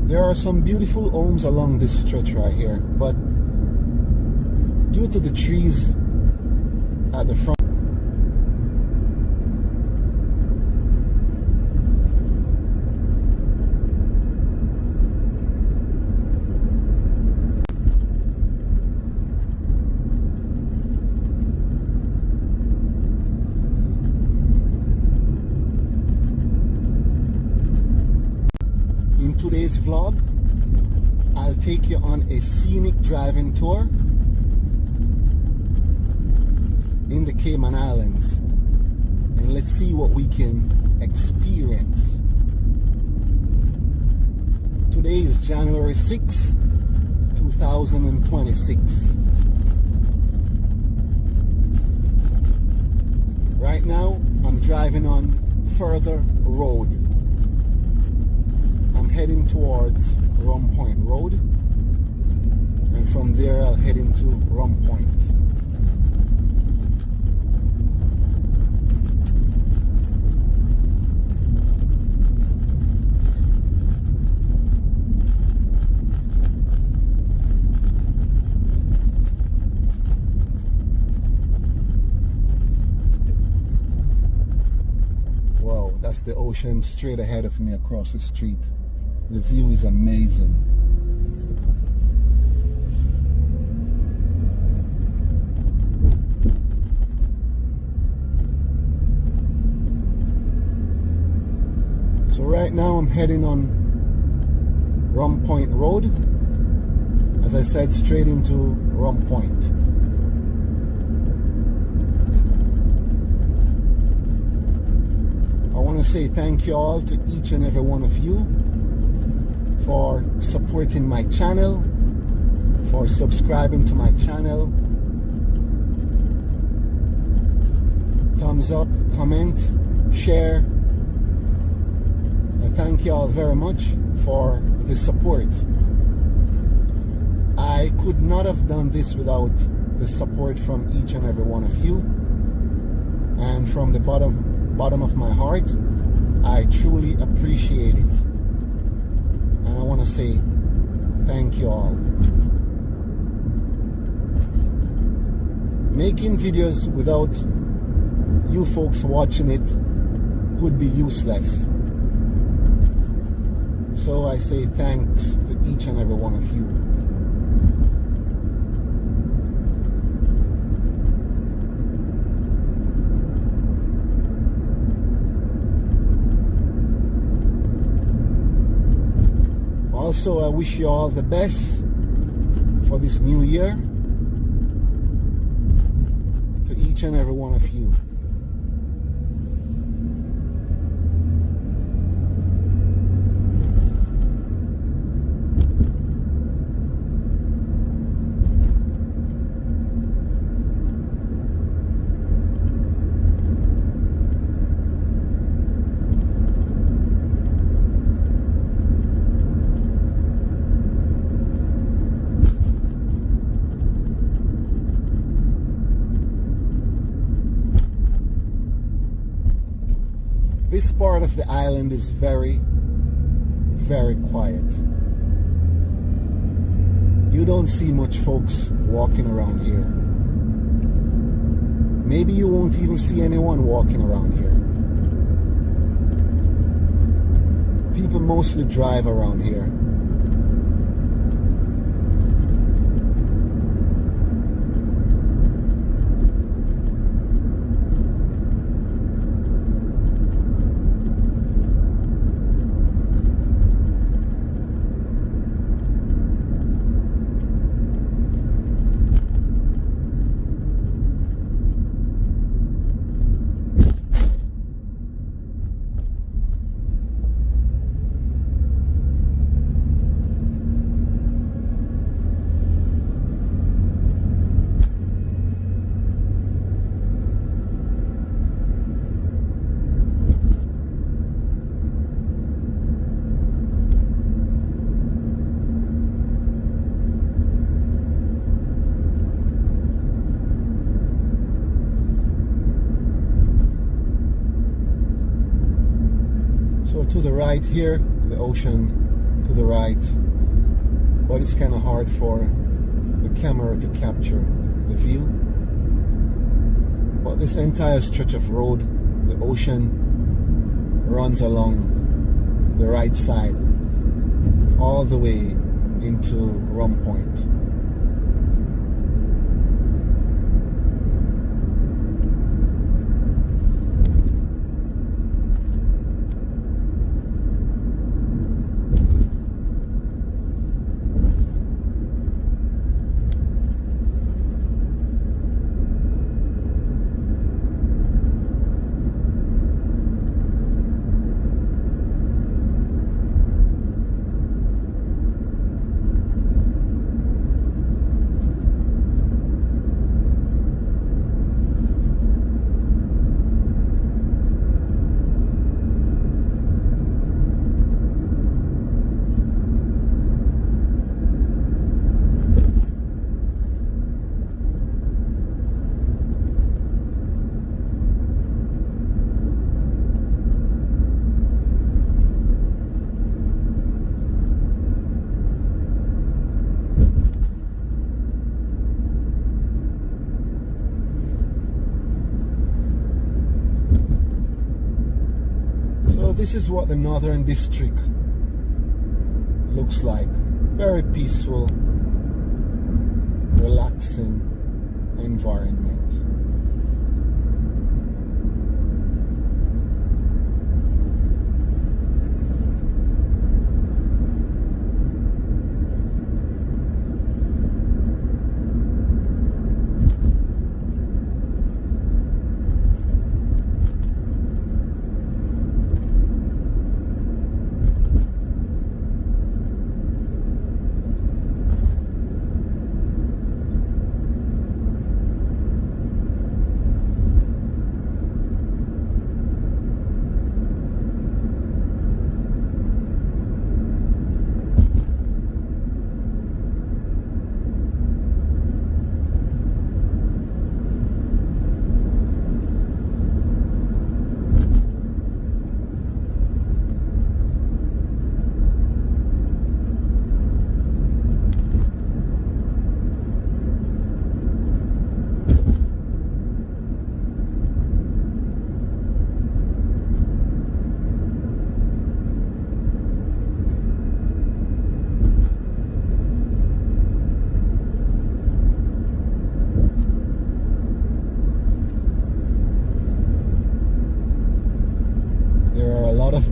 There are some beautiful homes along this stretch right here, but due to the trees at the front, in today's vlog, I'll take you on a scenic driving tour in the Cayman Islands, and let's see what we can experience. Today is January 6, 2026. Right now, I'm driving on Further Road. I'm heading towards Rum Point Road, and from there I'll head into Rum Point. Wow, that's the ocean straight ahead of me across the street. The view is amazing. So right now I'm heading on Rum Point Road. As I said, straight into Rum Point. I want to say thank you all to each and every one of you for supporting my channel, for subscribing to my channel. Thumbs up, comment, share. I thank you all very much for the support. I could not have done this without the support from each and every one of you. And from the bottom of my heart, I truly appreciate it. And I want to say thank you all. Making videos without you folks watching it would be useless. So I say thanks to each and every one of you. Also, I wish you all the best for this new year, to each and every one of you. This part of the island is very, very quiet. You don't see much folks walking around here. Maybe you won't even see anyone walking around here. People mostly drive around here. So to the right here, the ocean to the right, but it's kind of hard for the camera to capture the view. But this entire stretch of road, the ocean runs along the right side all the way into Rum Point. This is what the Northern District looks like. Very peaceful, relaxing environment.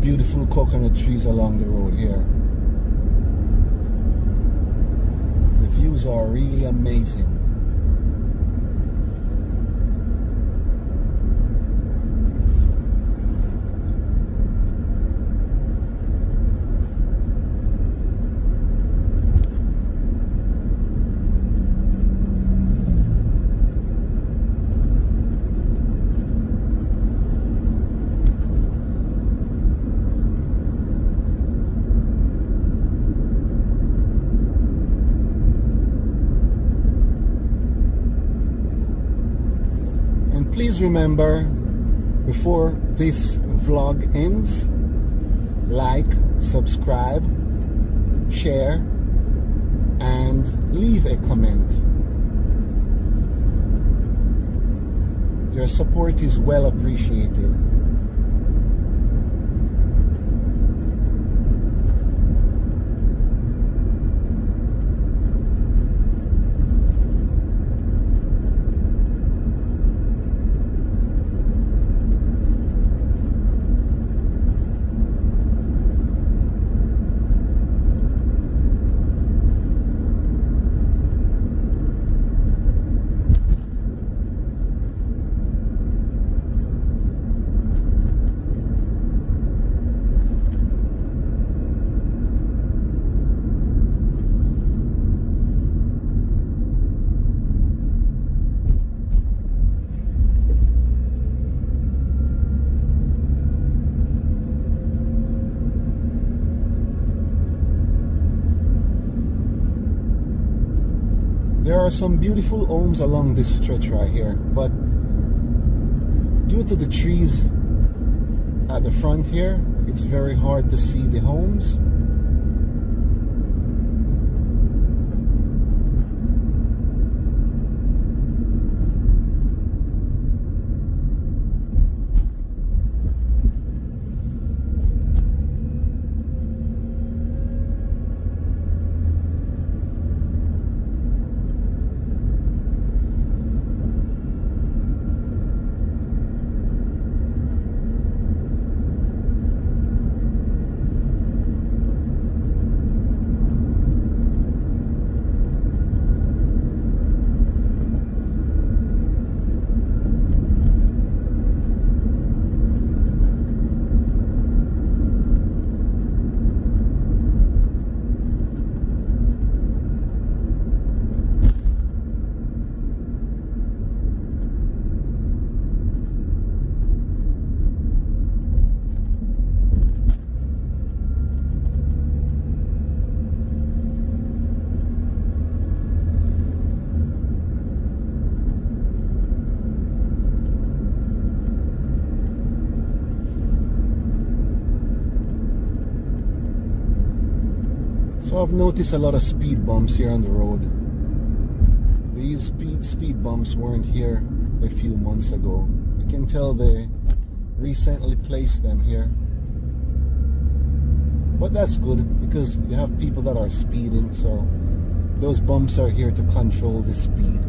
Beautiful coconut trees along the road here. The views are really amazing. Please remember, before this vlog ends, like, subscribe, share, and leave a comment. Your support is well appreciated. There are some beautiful homes along this stretch right here, but due to the trees at the front here, it's very hard to see the homes. So I've noticed a lot of speed bumps here on the road. These speed bumps weren't here a few months ago. You can tell they recently placed them here. But that's good because you have people that are speeding, so those bumps are here to control the speed.